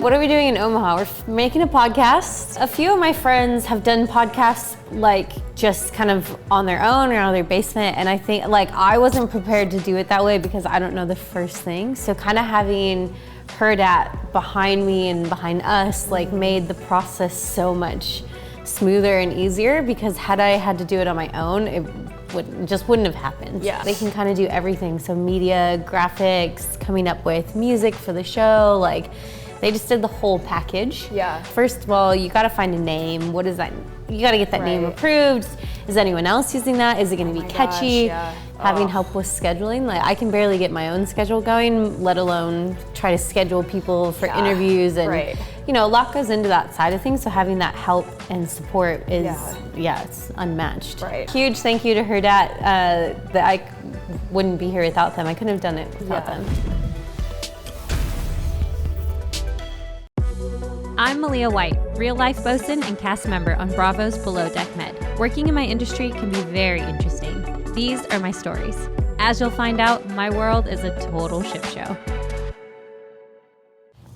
What are we doing in Omaha? We're making a podcast. A few of my friends have done podcasts like just kind of on their own or out of their basement, and I think like I wasn't prepared to do it that way because I don't know the first thing. So kind of having Hurrdat behind me and behind us like made the process so much smoother and easier, because had I had to do it on my own, it just wouldn't have happened. Yeah. They can kind of do everything. So media, graphics, coming up with music for the show, like they just did the whole package. Yeah. First of all, you got to find a name. What is that? You got to get that name approved. Is anyone else using that? Is it going to be catchy? Gosh, yeah. Having help with scheduling. Like I can barely get my own schedule going, let alone try to schedule people for interviews, and you know, a lot goes into that side of things. So having that help and support is, it's unmatched. Right. Huge thank you to Hurrdat. That I wouldn't be here without them. I couldn't have done it without them. I'm Malia White, real-life bosun and cast member on Bravo's Below Deck Med. Working in my industry can be very interesting. These are my stories. As you'll find out, my world is a total ship show.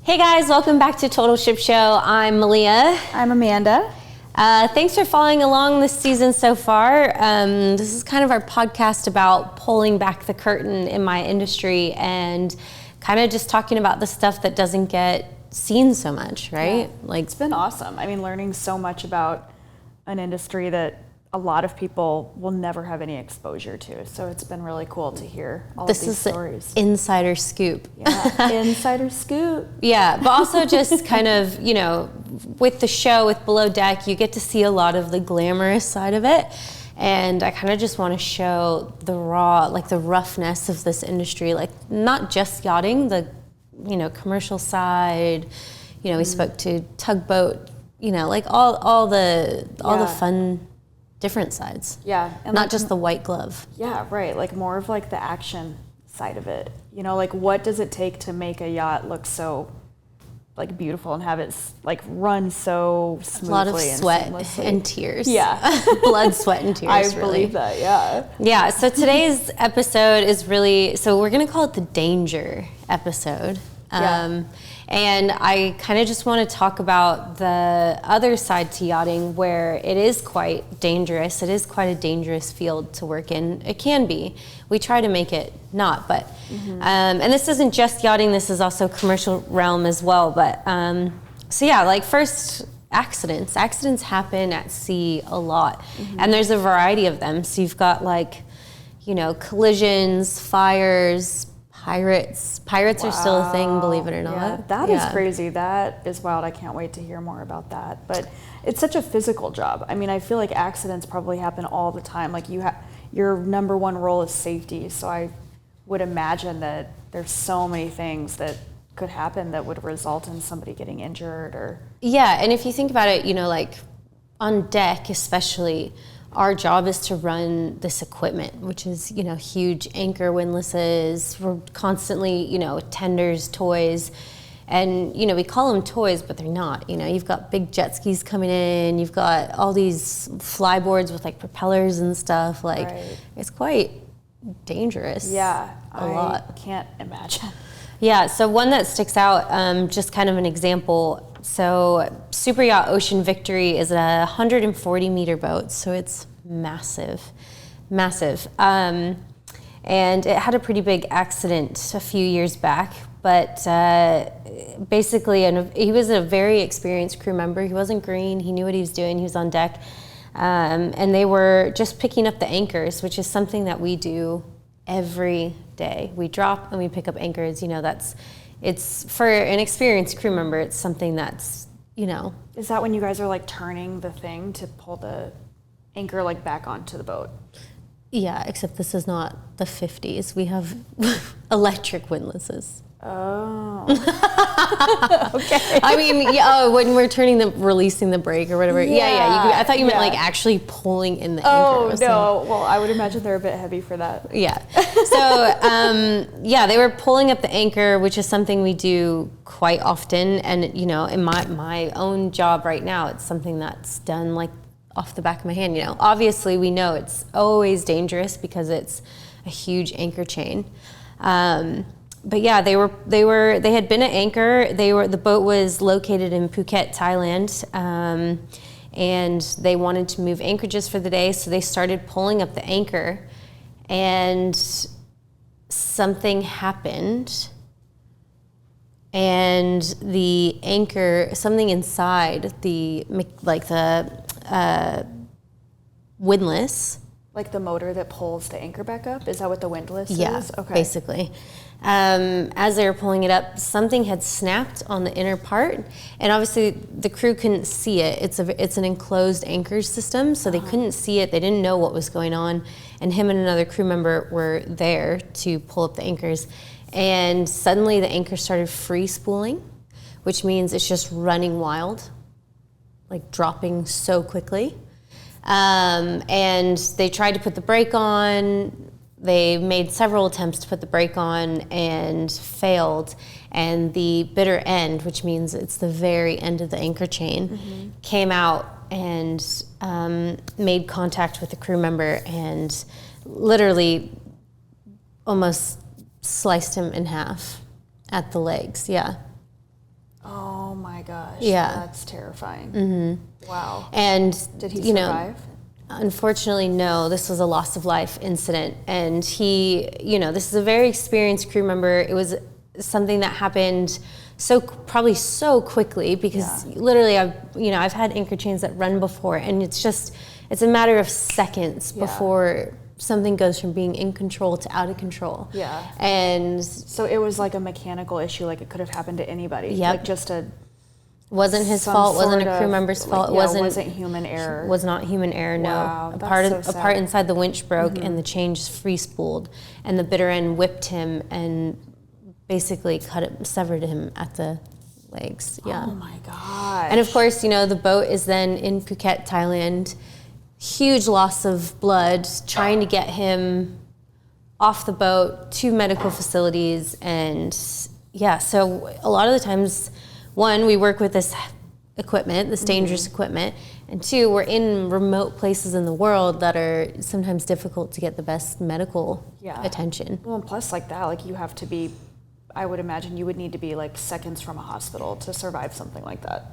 Hey guys, welcome back to Total Ship Show. I'm Malia. I'm Amanda. Thanks for following along this season so far. This is kind of our podcast about pulling back the curtain in my industry and kind of just talking about the stuff that doesn't get seen so much, right? Yeah. Like it's been awesome. I mean, learning so much about an industry that a lot of people will never have any exposure to. So it's been really cool to hear all of these stories. This is insider scoop. Yeah, insider scoop. Yeah, but also just kind of, you know, with the show, with Below Deck, you get to see a lot of the glamorous side of it. And I kind of just want to show the raw, like the roughness of this industry, like not just yachting, the, you know, commercial side. You know, we spoke to tugboat, you know, like all the fun, different sides. Yeah. And not like, just the white glove. Yeah, right. Like more of like the action side of it. You know, like what does it take to make a yacht look so like beautiful and have it like run so smoothly? A lot of sweat and tears. Yeah. Blood, sweat, and tears. I believe that, yeah. Yeah, so today's episode is really, so we're going to call it the danger episode. And I kind of just want to talk about the other side to yachting, where it is quite dangerous. It is quite a dangerous field to work in. It can be. We try to make it not, but, and this isn't just yachting, this is also commercial realm as well. But, so yeah, like first, accidents. Accidents happen at sea a lot, and there's a variety of them. So you've got like, you know, collisions, fires, Pirates are still a thing, believe it or not. Yeah, that is crazy. That is wild. I can't wait to hear more about that. But it's such a physical job. I mean, I feel like accidents probably happen all the time. Like your number one role is safety. So I would imagine that there's so many things that could happen that would result in somebody getting injured or. Yeah, and if you think about it, you know, like on deck especially, our job is to run this equipment, which is, you know, huge anchor windlasses. We're constantly, you know, tenders, toys. And, you know, we call them toys, but they're not. You know, you've got big jet skis coming in. You've got all these flyboards with, like, propellers and stuff. Like, it's quite dangerous. Yeah, a lot. I can't imagine. Yeah, so one that sticks out, just kind of an example. So Super Yacht Ocean Victory is a 140-meter boat, so it's massive. And it had a pretty big accident a few years back, but basically he was a very experienced crew member. He wasn't green, he knew what he was doing, he was on deck. And they were just picking up the anchors, which is something that we do every day. We drop and we pick up anchors, you know, it's for an experienced crew member, it's something that's, you know. Is that when you guys are like turning the thing to pull the anchor like back onto the boat? Yeah, except this is not the 50s. We have electric windlasses. Oh. Okay. I mean, when we're releasing the brake or whatever. Yeah. I thought you meant like actually pulling in the anchor. Oh, no. Well, I would imagine they're a bit heavy for that. Yeah. So, they were pulling up the anchor, which is something we do quite often. And, you know, in my own job right now, it's something that's done like off the back of my hand. You know, obviously we know it's always dangerous because it's a huge anchor chain. yeah, they had been at anchor. The boat was located in Phuket, Thailand, and they wanted to move anchorages for the day, so they started pulling up the anchor, and something happened, and the anchor, something inside the windlass. Like the motor that pulls the anchor back up? Is that what the windlass is? Yeah, okay. Basically. As they were pulling it up, something had snapped on the inner part, and obviously the crew couldn't see it. It's an enclosed anchor system, so they couldn't see it. They didn't know what was going on, and him and another crew member were there to pull up the anchors, and suddenly the anchor started free spooling, which means it's just running wild, like dropping so quickly. And they tried to put the brake on. They made several attempts to put the brake on and failed. And the bitter end, which means it's the very end of the anchor chain, came out and made contact with the crew member and literally almost sliced him in half at the legs. Yeah. Oh my gosh. Yeah. That's terrifying. Wow. And did he survive? Unfortunately, no. This was a loss of life incident, and he, this is a very experienced crew member. It was something that happened probably so quickly because literally, I've had anchor chains that run before, and it's a matter of seconds before something goes from being in control to out of control. Yeah. And so it was like a mechanical issue, like it could have happened to anybody. Yep. Like just wasn't his fault, wasn't a crew member's fault. It wasn't human error. Was not human error, no. Wow, a part inside the winch broke and the chain just free spooled, and the bitter end whipped him and basically severed him at the legs. Yeah. Oh my gosh. And of course, the boat is then in Phuket, Thailand. Huge loss of blood, trying to get him off the boat to medical facilities. And yeah, so a lot of the times, one, we work with this equipment, this dangerous equipment, and two, we're in remote places in the world that are sometimes difficult to get the best medical attention. Well, and plus like that, like you have to be, I would imagine you would need to be like seconds from a hospital to survive something like that.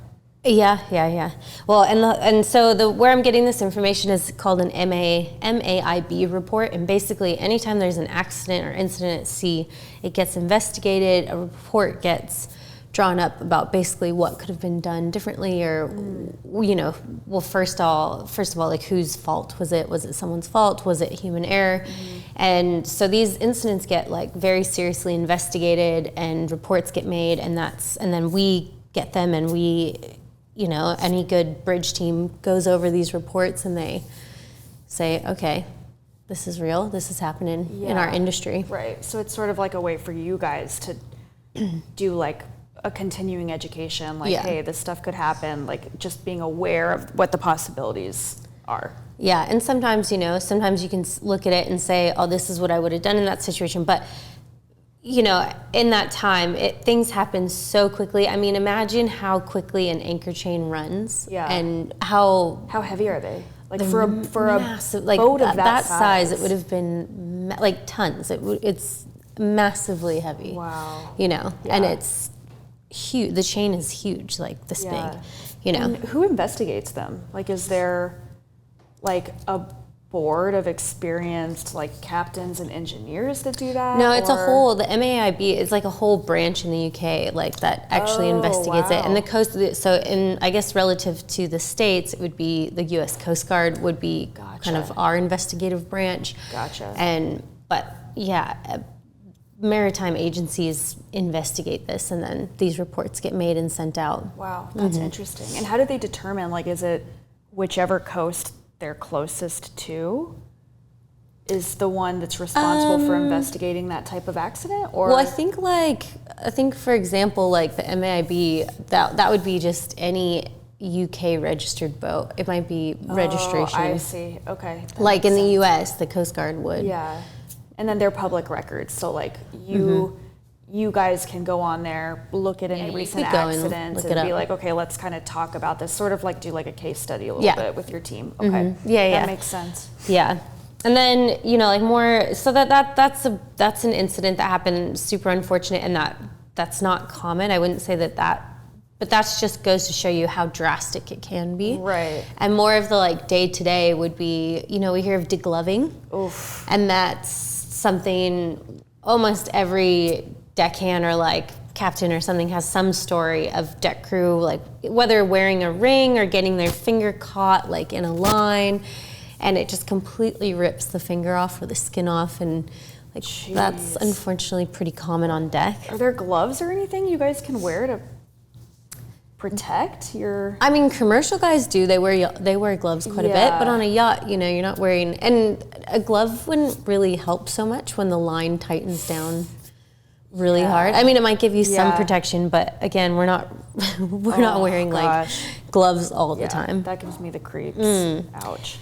Yeah. Well, and so where I'm getting this information is called an MAIB report, and basically anytime there's an accident or incident at sea, it gets investigated, a report gets drawn up about basically what could have been done differently, or well, first of all, like whose fault was it? Was it someone's fault? Was it human error? And so these incidents get like very seriously investigated, and reports get made, and then we get them, and any good bridge team goes over these reports and they say, okay, this is real, this is happening in our industry. Right. So it's sort of like a way for you guys to do like a continuing education, like, hey, this stuff could happen, like just being aware of what the possibilities are. Yeah, and sometimes, sometimes you can look at it and say, oh, this is what I would have done in that situation, but in that time, things happen so quickly. I mean, imagine how quickly an anchor chain runs, and how heavy are they? Like for a massive, like boat of that size, it would have been like tons. It's massively heavy. Wow. And it's huge. The chain is huge, like this big. And who investigates them? Like, is there like a board of experienced like captains and engineers that do that? No, it's the MAIB is like a whole branch in the UK like that actually investigates it. And the coast, I guess relative to the States, it would be the US Coast Guard would be kind of our investigative branch. Gotcha. But maritime agencies investigate this, and then these reports get made and sent out. Wow, that's interesting. And how do they determine, like, is it whichever coast they're closest to is the one that's responsible for investigating that type of accident? Or well, I think for example, like the MAIB, that would be just any UK registered boat. It might be registration. I see. Okay. Like in the US, the Coast Guard would. Yeah. And then they're public records. So like you guys can go on there, look at any recent accidents and be like, okay, let's kind of talk about this, sort of like do like a case study a little bit with your team. Okay. Yeah. That makes sense. Yeah. And then, you know, like more, so that's an incident that happened, super unfortunate, and that's not common. I wouldn't say that, but that's just goes to show you how drastic it can be. Right. And more of the like day-to-day would be, you know, we hear of degloving. Oof. And that's something almost every deckhand or like captain or something has some story of deck crew, like whether wearing a ring or getting their finger caught like in a line, and it just completely rips the finger off or the skin off, and like Jeez. That's unfortunately pretty common on deck. Are there gloves or anything you guys can wear to protect your? I mean, commercial guys do. They wear gloves quite a bit, but on a yacht, you know, you're not wearing, and a glove wouldn't really help so much when the line tightens down really hard. I mean, it might give you some protection, but again, we're not wearing like gloves all the time. That gives me the creeps. Ouch.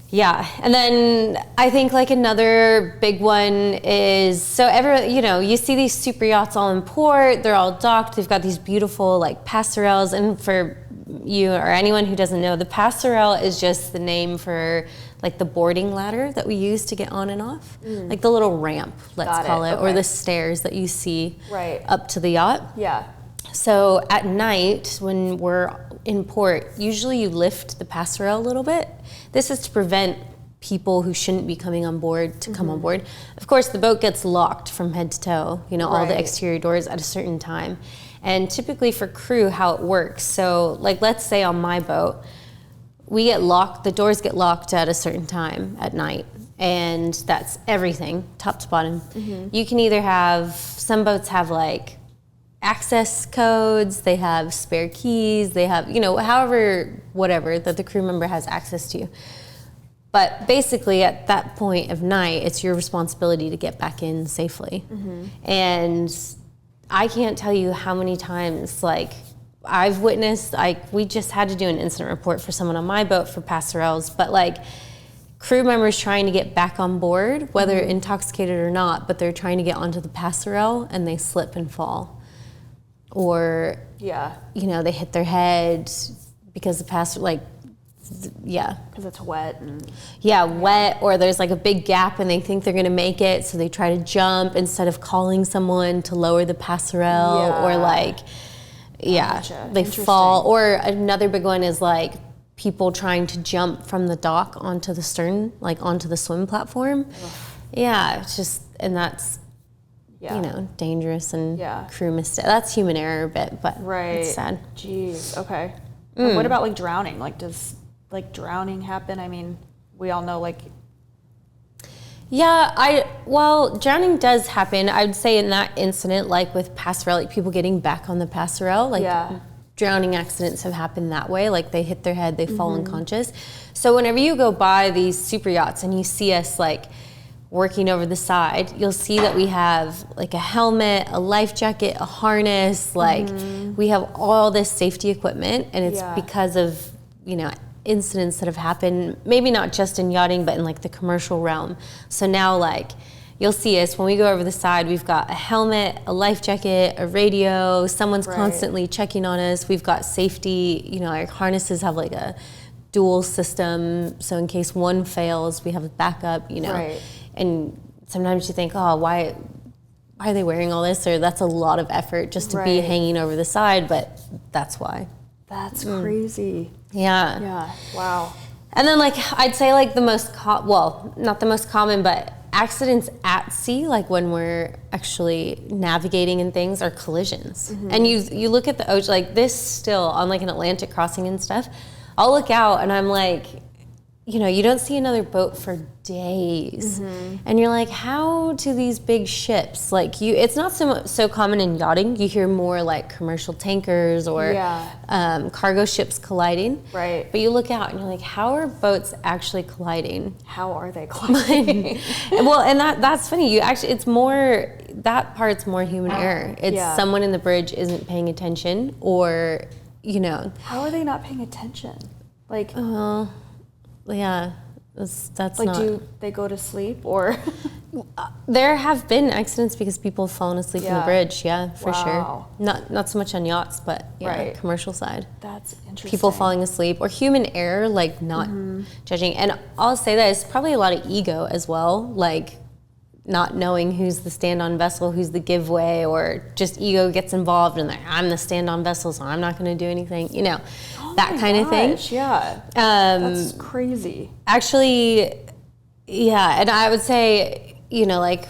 Yeah, and then I think like another big one is, so you know, you see these super yachts all in port, they're all docked, they've got these beautiful like passerelles, and for you or anyone who doesn't know, the passerelle is just the name for like the boarding ladder that we use to get on and off, like the little ramp, let's call it, or the stairs that you see up to the yacht. Yeah. So at night when we're in port, usually you lift the passerelle a little bit. This is to prevent people who shouldn't be coming on board to come on board. Of course, the boat gets locked from head to toe, you know, all the exterior doors at a certain time. And typically for crew, how it works, so like let's say on my boat, we get locked, the doors get locked at a certain time at night, and that's everything, top to bottom. You can either have, some boats have like access codes, they have spare keys, they have, you know, whatever that the crew member has access to. But basically at that point of night, it's your responsibility to get back in safely. And I can't tell you how many times, like, I've witnessed, like, we just had to do an incident report for someone on my boat for passerelles, but like crew members trying to get back on board, whether intoxicated or not, but they're trying to get onto the passerelle and they slip and fall. Or, you know, they hit their head because the because it's wet. Wet, or there's like a big gap and they think they're gonna make it, so they try to jump instead of calling someone to lower the passerelle, or like, they fall. Or another big one is like people trying to jump from the dock onto the stern, like onto the swim platform. It's just, and that's, you know, dangerous and crew mistake. That's human error a bit, but it's sad. Jeez, okay. And what about like drowning? Like, does like drowning happen? I mean, we all know like. Drowning does happen. I would say in that incident, like with passerelle, like people getting back on the passerelle, like drowning accidents have happened that way. Like they hit their head, they fall unconscious. So whenever you go by these super yachts and you see us like working over the side, you'll see that we have like a helmet, a life jacket, a harness, like we have all this safety equipment, and it's because of, you know, incidents that have happened, maybe not just in yachting, but in like the commercial realm. So now like you'll see us when we go over the side, we've got a helmet, a life jacket, a radio, someone's constantly checking on us. We've got safety, you know, our harnesses have like a dual system, so in case one fails, we have a backup, you know. And sometimes you think, oh, why are they wearing all this? Or that's a lot of effort just to be hanging over the side, but that's why. That's crazy. Yeah. Wow. And then like, I'd say like the most, not the most common, but accidents at sea, like when we're actually navigating and things, are collisions. And you look at the ocean, like this still on like an Atlantic crossing and stuff, I'll look out and I'm like, you know, you don't see another boat for days. And you're like, how do these big ships, like it's not so common in yachting. You hear more like commercial tankers or cargo ships colliding. But you look out and you're like, how are boats actually colliding? How are they colliding? Well, and that's funny. It's more, that part's more human error. It's someone in the bridge isn't paying attention, or, you know. How are they not paying attention? Like, That's like, not. do they go to sleep or? There have been accidents because people have fallen asleep on the bridge. Yeah, for Wow. sure. Not so much on yachts, but commercial side. That's interesting. People falling asleep or human error, like not judging. And I'll say that it's probably a lot of ego as well, like not knowing who's the stand-on vessel, who's the giveaway, or just ego gets involved and like, I'm the stand-on vessel, so I'm not going to do anything, you know, that kind of thing. Yeah, that's crazy. Actually, yeah, and I would say, you know, like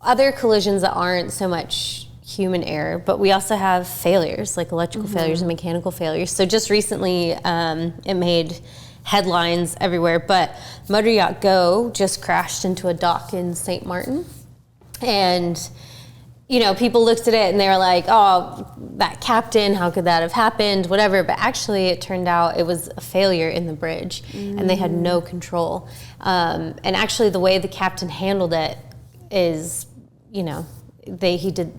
other collisions that aren't so much human error, but we also have failures, like electrical failures and mechanical failures. So just recently, it made headlines everywhere, but Motor Yacht Go just crashed into a dock in St. Martin. And, you know, people looked at it and they were like, oh, that captain, how could that have happened, whatever. But actually it turned out it was a failure in the bridge and they had no control. And actually the way the captain handled it is, you know, he did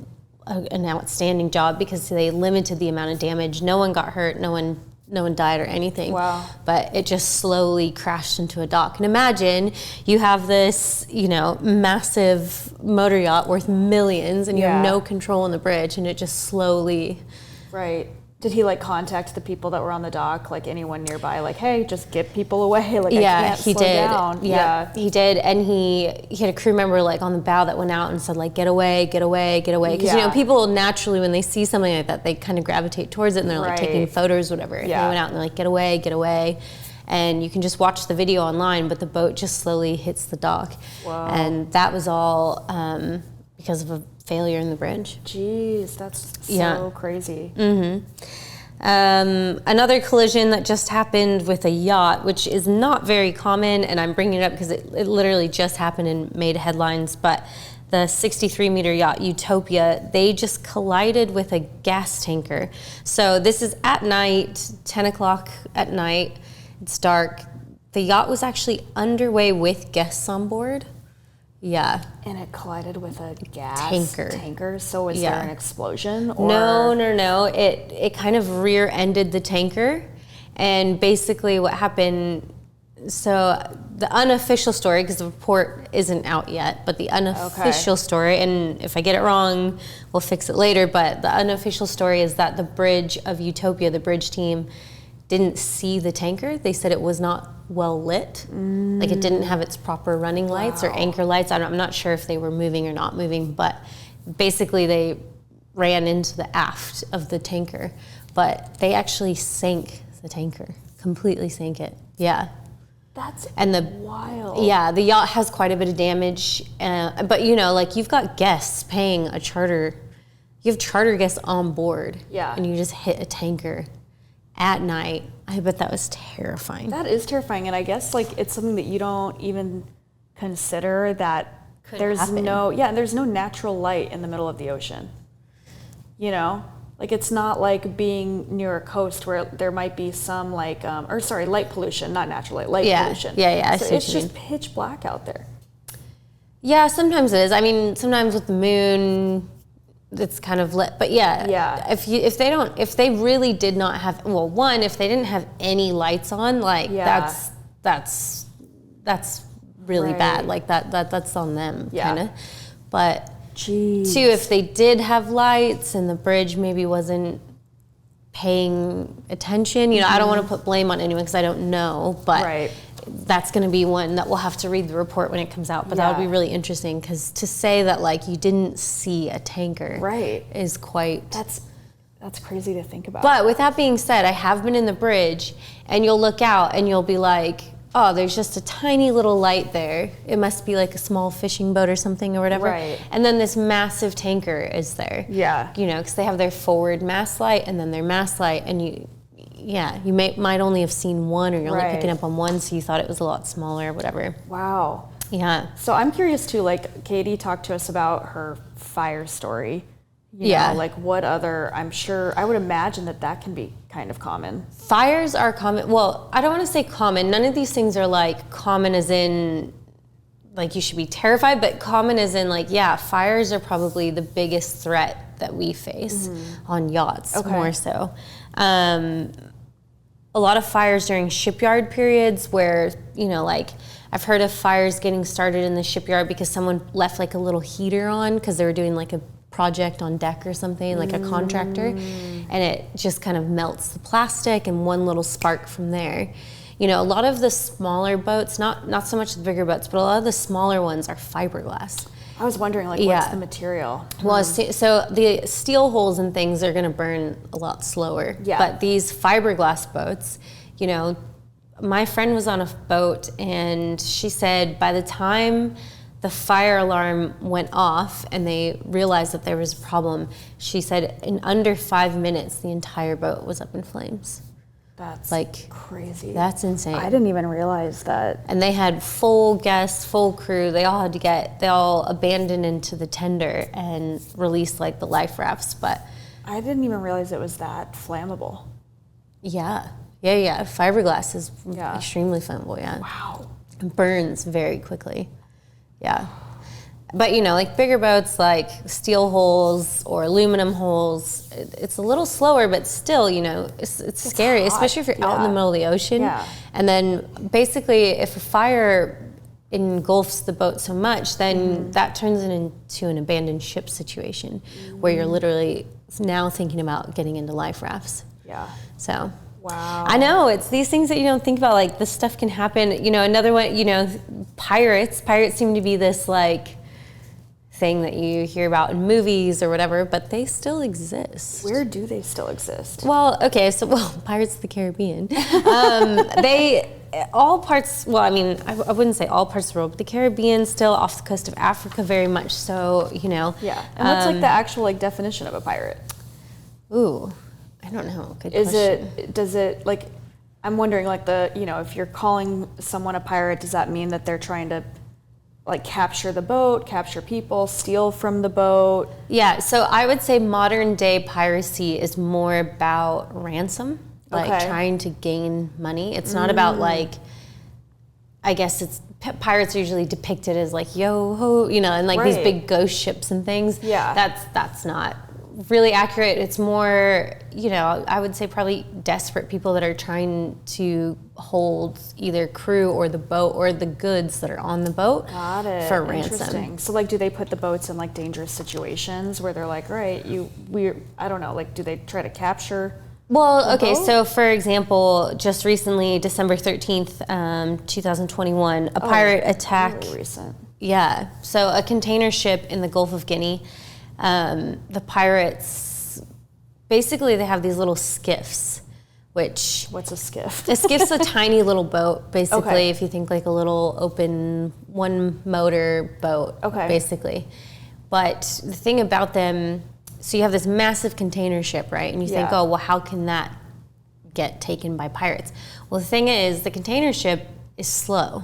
an outstanding job because they limited the amount of damage. No one got hurt, no one died or anything. Wow. But it just slowly crashed into a dock. And imagine you have this, you know, massive motor yacht worth millions and you have no control on the bridge and it just slowly. Right. Did he like contact the people that were on the dock, like anyone nearby, like, hey, just get people away, like I can't slow down. Yeah, he did. And he had a crew member like on the bow that went out and said like, get away, get away, get away. Because you know, people naturally when they see something like that, they kind of gravitate towards it and they're like taking photos, whatever. And they went out and they're like, get away, get away. And you can just watch the video online, but the boat just slowly hits the dock. Wow. And that was all because of a failure in the bridge. Jeez, that's so crazy. Another collision that just happened with a yacht, which is not very common, and I'm bringing it up because it literally just happened and made headlines, but the 63-meter yacht Utopia, they just collided with a gas tanker. So this is at night, 10 o'clock at night, it's dark. The yacht was actually underway with guests on board. Yeah. And it collided with a gas tanker. So was there an explosion? Or? No. It kind of rear-ended the tanker. And basically what happened, so the unofficial story, because the report isn't out yet, but the unofficial story, and if I get it wrong, we'll fix it later, but the unofficial story is that the bridge of Utopia, the bridge team, didn't see the tanker. They said it was not well lit. Like it didn't have its proper running lights or anchor lights. I'm not sure if they were moving or not moving, but basically they ran into the aft of the tanker. But they actually sank the tanker, completely sank it. Yeah. That's wild. Yeah, the yacht has quite a bit of damage. But you know, like you've got guests paying a charter. You have charter guests on board. Yeah. And you just hit a tanker at night. I bet that was terrifying. That is terrifying, and I guess like it's something that you don't even consider that there's happen. There's no natural light in the middle of the ocean. You know, like it's not like being near a coast where there might be some like light pollution, not natural light pollution. Yeah. So it's just pitch black out there. Yeah, sometimes it is. I mean, sometimes with the moon, it's kind of lit, but if they really did not have, well, one, if they didn't have any lights on, like that's really bad. Like that's on them, kind of. But two, if they did have lights and the bridge maybe wasn't paying attention, you know, I don't want to put blame on anyone because I don't know, but that's going to be one that we'll have to read the report when it comes out. But that would be really interesting because to say that like you didn't see a tanker is quite... That's crazy to think about. But with that being said, I have been in the bridge and you'll look out and you'll be like, oh, there's just a tiny little light there. It must be like a small fishing boat or something or whatever. Right. And then this massive tanker is there. Yeah. You know, because they have their forward mast light and then their mast light and you might only have seen one or you're only picking up on one, so you thought it was a lot smaller or whatever. Wow. Yeah. So I'm curious too, like Katie talked to us about her fire story. You know, like what other, I would imagine that can be kind of common. Fires are common. Well, I don't want to say common. None of these things are like common as in like you should be terrified, but common as in like, fires are probably the biggest threat that we face on yachts more so. a lot of fires during shipyard periods where, you know, like I've heard of fires getting started in the shipyard because someone left like a little heater on because they were doing like a project on deck or something, like a contractor, and it just kind of melts the plastic and one little spark from there. You know, a lot of the smaller boats, not so much the bigger boats, but a lot of the smaller ones are fiberglass. I was wondering, like, what's the material? Well, so the steel holes and things are going to burn a lot slower. Yeah. But these fiberglass boats, you know, my friend was on a boat and she said by the time the fire alarm went off and they realized that there was a problem, she said in under 5 minutes, the entire boat was up in flames. That's like crazy. That's insane. I didn't even realize that. And they had full guests, full crew. They all abandoned into the tender and released like the life rafts. But I didn't even realize it was that flammable. Yeah. Fiberglass is extremely flammable. Yeah. Wow. It burns very quickly. Yeah. But, you know, like bigger boats, like steel holes or aluminum holes, it's a little slower, but still, you know, it's scary, hot. Especially if you're out in the middle of the ocean. Yeah. And then basically if a fire engulfs the boat so much, then that turns it into an abandoned ship situation where you're literally now thinking about getting into life rafts. Yeah. So. Wow. I know, it's these things that you don't think about, like this stuff can happen. You know, another one, you know, pirates seem to be this like thing that you hear about in movies or whatever, but they still exist. Where do they still exist? Well, okay, so Pirates of the Caribbean. All parts, well, I mean, I wouldn't say all parts of the world, but the Caribbean, still off the coast of Africa very much so, you know. Yeah, and what's like the actual like definition of a pirate? Ooh, I don't know. Good question. Does it like, I'm wondering like you know, if you're calling someone a pirate, does that mean that they're trying to like capture the boat, capture people, steal from the boat? Yeah, so I would say modern day piracy is more about ransom, like trying to gain money. It's not about like, I guess pirates are usually depicted as like yo-ho, you know, and like these big ghost ships and things. Yeah. That's not really accurate. It's more, you know, I would say probably desperate people that are trying to hold either crew or the boat or the goods that are on the boat for ransom. Interesting. So like, do they put the boats in like dangerous situations where they're like, all right, I don't know, like, do they try to capture? Well, okay, so for example, just recently, December 13th, 2021, a pirate attack. Really recent. Yeah, so a container ship in the Gulf of Guinea. The pirates, basically they have these little skiffs, which... What's a skiff? A skiff's a tiny little boat, basically, if you think like a little open one motor boat, basically. But the thing about them, so you have this massive container ship, right? And you think, oh, well, how can that get taken by pirates? Well, the thing is, the container ship is slow,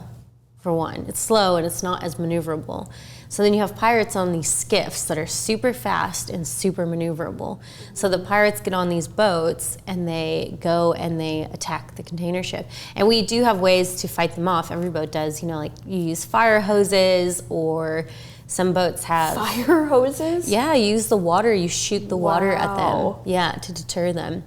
for one. It's slow and it's not as maneuverable. So then you have pirates on these skiffs that are super fast and super maneuverable. So the pirates get on these boats and they go and they attack the container ship. And we do have ways to fight them off. Every boat does, you know, like you use fire hoses, or some boats have... Fire hoses? Yeah, you use the water, you shoot the water at them. Yeah, to deter them.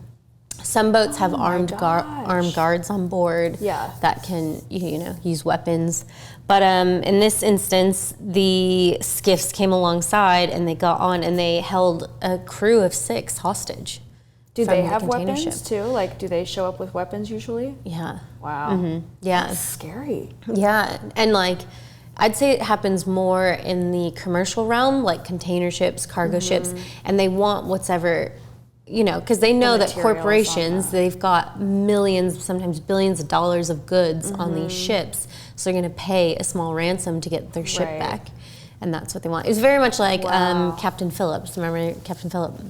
Some boats have armed guards on board that can, you know, use weapons. But in this instance, the skiffs came alongside and they got on and they held a crew of 6 hostage. Do they have weapons too? Like, do they show up with weapons usually? Yeah. Wow. Mm-hmm. Yeah. That's scary. Yeah, and like, I'd say it happens more in the commercial realm, like container ships, cargo ships, and they want whatever, you know, because they know that corporations, they've got millions, sometimes billions of dollars of goods on these ships, so they're going to pay a small ransom to get their ship back, and that's what they want. It's very much like Captain Phillips. Remember Captain Phillips?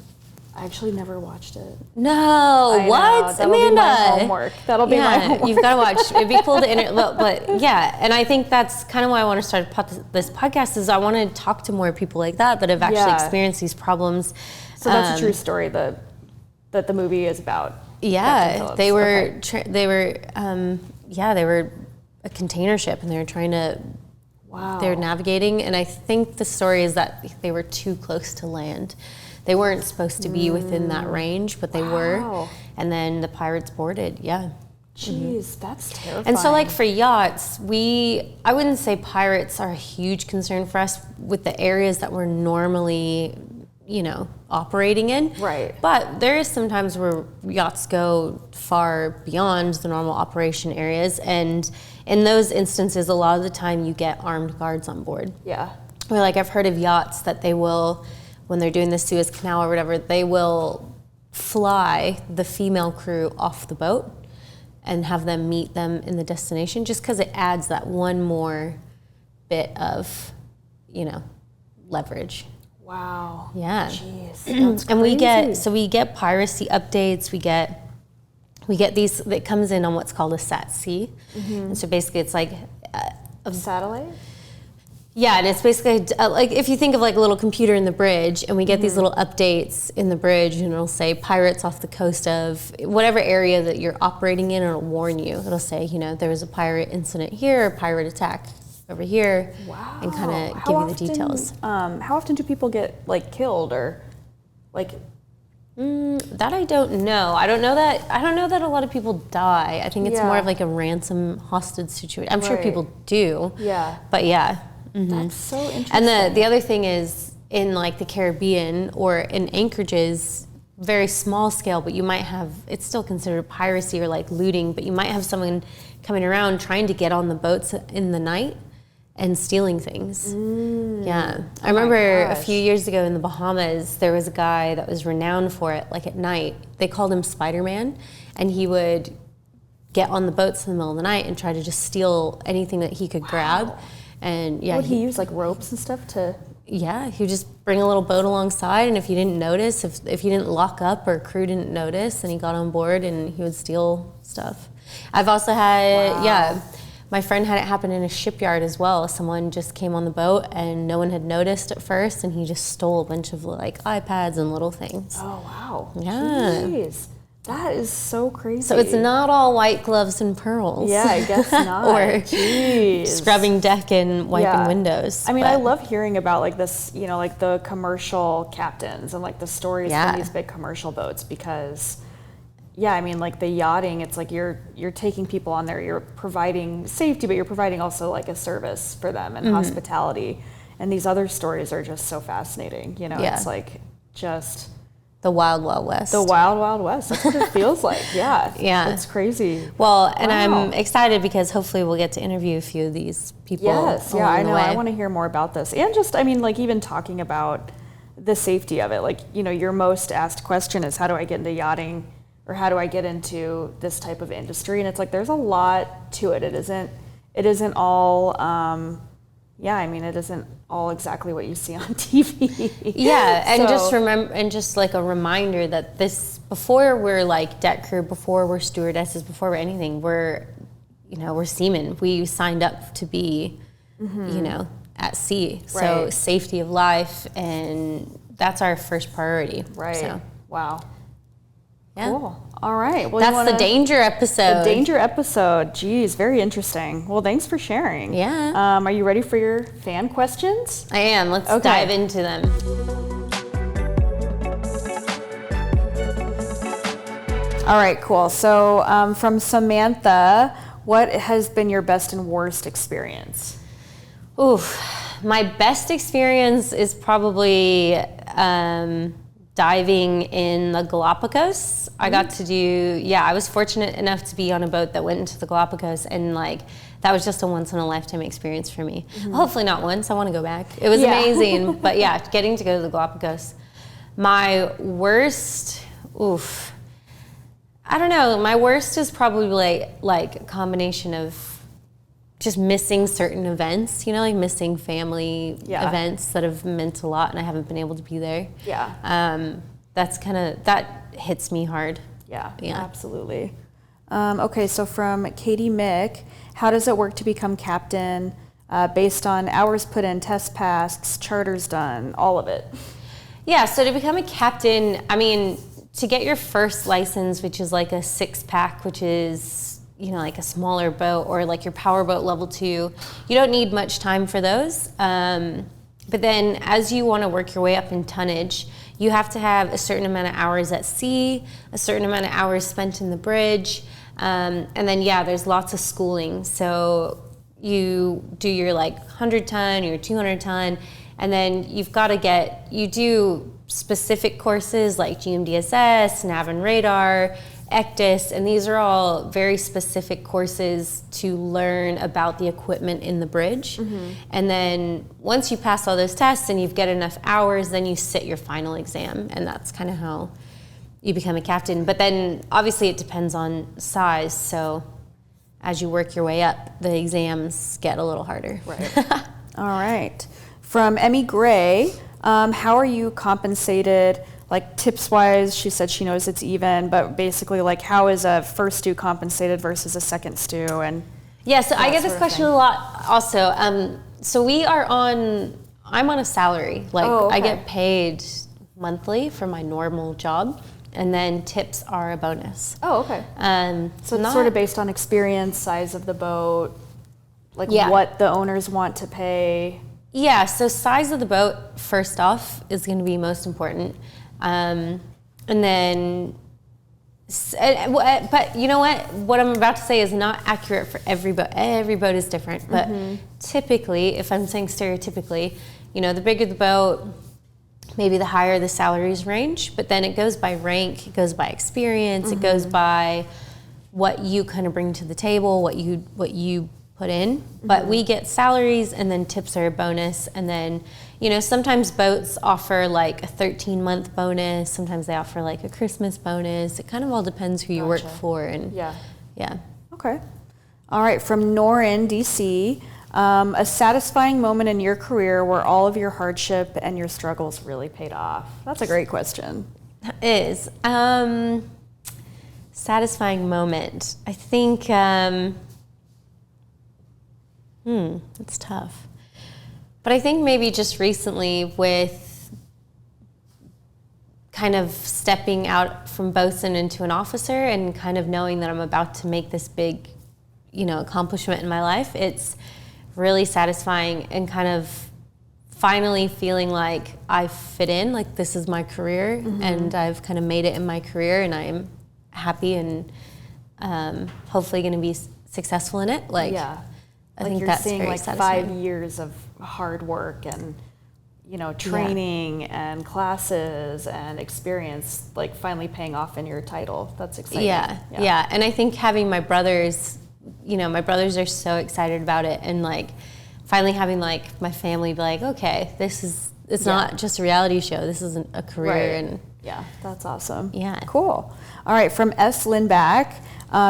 I actually never watched it. No, what? That'll Amanda. Be my homework. That'll be my homework. You've got to watch. It'd be cool to but yeah, and I think that's kind of why I want to start this podcast, is I want to talk to more people like that have actually experienced these problems. So that's a true story that the movie is about. Yeah, they were they were a container ship and they were trying to they were navigating, and I think the story is that they were too close to land. They weren't supposed to be within that range, but they were. And then the pirates boarded. Yeah. Jeez, that's terrifying. And so like for yachts, I wouldn't say pirates are a huge concern for us with the areas that we're normally, operating in. Right. But there is some times where yachts go far beyond the normal operation areas. And in those instances, a lot of the time you get armed guards on board. Yeah. Or like I've heard of yachts that they will, when they're doing the Suez Canal or whatever, they will fly the female crew off the boat and have them meet them in the destination, just because it adds that one more bit of, leverage. Wow. Yeah. Jeez. That's And crazy. we get piracy updates. We get these that comes in on what's called a SAT-C. And so basically it's like a satellite? yeah, and it's basically like if you think of like a little computer in the bridge, and we get these little updates in the bridge, and it'll say pirates off the coast of whatever area that you're operating in, and it'll warn you. It'll say, there was a pirate incident here, a pirate attack over here, Wow. and kind of give you the details. How often do people get like killed or like? That I don't know. I don't know that a lot of people die. I think it's more of like a ransom hostage situation. I'm sure Right. people do. Yeah. But yeah. That's so interesting. And the other thing is in like the Caribbean or in anchorages, very small scale, but you might have, it's still considered piracy or like looting, but you might have someone coming around trying to get on the boats in the night and stealing things. Yeah. I remember a few years ago in the Bahamas, there was a guy that was renowned for it, like at night. They called him Spider-Man, and he would get on the boats in the middle of the night and try to just steal anything that he could grab. And yeah, would he use like ropes and stuff to? Yeah, he would just bring a little boat alongside, and if you didn't notice, if you didn't lock up or crew didn't notice, then he got on board and he would steal stuff. I've also had, my friend had it happen in a shipyard as well. Someone just came on the boat and no one had noticed at first, and he just stole a bunch of like iPads and little things. Oh wow! Yeah. Jeez, that is so crazy. So it's not all white gloves and pearls. Yeah, I guess not. Or Jeez. scrubbing deck and wiping windows. I mean, I love hearing about like this, like the commercial captains and like the stories from these big commercial boats because, I mean, like the yachting, it's like you're taking people on there, you're providing safety, but you're providing also like a service for them and hospitality. And these other stories are just so fascinating. It's like just the wild, wild west. the wild, wild west. That's what it feels like. Yeah. Yeah. It's crazy. Well, and I'm excited because hopefully we'll get to interview a few of these people. Yes, yeah, along I the know. way. I want to hear more about this. And just, I mean, like even talking about the safety of it. Like, your most asked question is how do I get into yachting or how do I get into this type of industry? And it's like there's a lot to it. It isn't all it isn't all exactly what you see on TV. Yeah, and So- just remember, and just like a reminder that this, before we're like deck crew, before we're stewardesses, before we're anything, we're seamen. We signed up to be, at sea. So Right. safety of life, and that's our first priority. Right. So, Wow. yeah. Cool. All right. Well, That's the danger episode. The danger episode. Geez, very interesting. Well, thanks for sharing. Yeah. Are you ready for your fan questions? I am. Let's Okay. dive into them. All right, cool. So from Samantha, what has been your best and worst experience? Oof. My best experience is probably diving in the Galapagos. I got to do, I was fortunate enough to be on a boat that went into the Galapagos, and like that was just a once in a lifetime experience for me. Well, hopefully not once, I want to go back. It was amazing, but getting to go to the Galapagos. My worst, I don't know, my worst is probably like a combination of just missing certain events, like missing family events that have meant a lot and I haven't been able to be there. Yeah. That hits me hard. Yeah. Absolutely. Okay, so from Katie Mick, how does it work to become captain based on hours put in, tests passed, charters done, all of it? Yeah, so to become a captain, I mean, to get your first license, which is like a 6-pack, which is like a smaller boat, or like your power boat level 2, you don't need much time for those. But then as you want to work your way up in tonnage, you have to have a certain amount of hours at sea, a certain amount of hours spent in the bridge, and then there's lots of schooling. So you do your like 100 ton, your 200 ton, and then you do specific courses like GMDSS, Nav and Radar, ECDIS, and these are all very specific courses to learn about the equipment in the bridge. And then once you pass all those tests and you get enough hours, then you sit your final exam, and that's kind of how you become a captain. But then obviously it depends on size, so as you work your way up, the exams get a little harder. Right. All right. From Emmy Gray, how are you compensated? Like tips-wise, she said she knows it's even, but basically, like, how is a first stew compensated versus a second stew? And so I get this question a lot also. So I'm on a salary. Like, I get paid monthly for my normal job, and then tips are a bonus. Oh, okay. So it's sort of based on experience, size of the boat, like what the owners want to pay. Yeah, so size of the boat, first off, is going to be most important. And then, but you know what? What I'm about to say is not accurate for every boat. Every boat is different. But typically, if I'm saying stereotypically, the bigger the boat, maybe the higher the salaries range. But then it goes by rank, it goes by experience, it goes by what you kind of bring to the table, what you put in. But we get salaries, and then tips are a bonus. And then, sometimes boats offer like a 13-month bonus. Sometimes they offer like a Christmas bonus. It kind of all depends who you work for. And yeah. Okay. All right. From Norin, DC, a satisfying moment in your career where all of your hardship and your struggles really paid off. That's a great question. It is. Satisfying moment. I think, it's tough. But I think maybe just recently with kind of stepping out from bosun into an officer and kind of knowing that I'm about to make this big, accomplishment in my life, it's really satisfying and kind of finally feeling like I fit in, like this is my career and I've kind of made it in my career and I'm happy and hopefully going to be successful in it. I think you're that's seeing very like satisfying. 5 years of hard work and training and classes and experience, like finally paying off in your title. That's exciting. Yeah. And I think having my brothers, my brothers are so excited about it, and like finally having like my family be like, okay, it's not just a reality show. This isn't a career. Right. And that's awesome. Yeah. Cool. All right. From S. Lindback.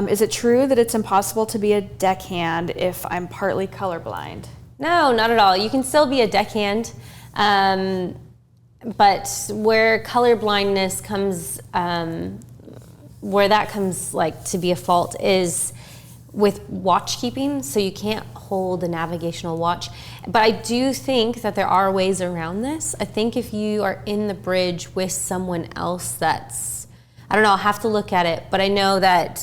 Is it true that it's impossible to be a deckhand if I'm partly colorblind? No, not at all. You can still be a deckhand, but where color blindness comes, where that comes like to be a fault is with watch keeping. So you can't hold a navigational watch. But I do think that there are ways around this. I think if you are in the bridge with someone else I don't know, I'll have to look at it, but I know that,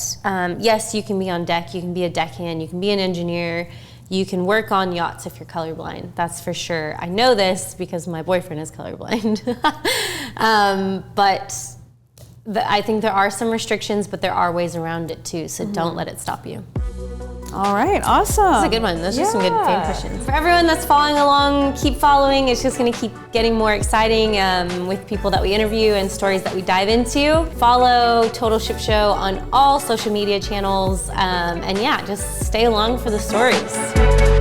yes, you can be on deck, you can be a deckhand, you can be an engineer, you can work on yachts if you're colorblind, that's for sure. I know this because my boyfriend is colorblind. But I think there are some restrictions, but there are ways around it too, so don't let it stop you. All right, awesome. That's a good one. Those are some good fan questions. For everyone that's following along, keep following. It's just going to keep getting more exciting with people that we interview and stories that we dive into. Follow Total Ship Show on all social media channels. And just stay along for the stories.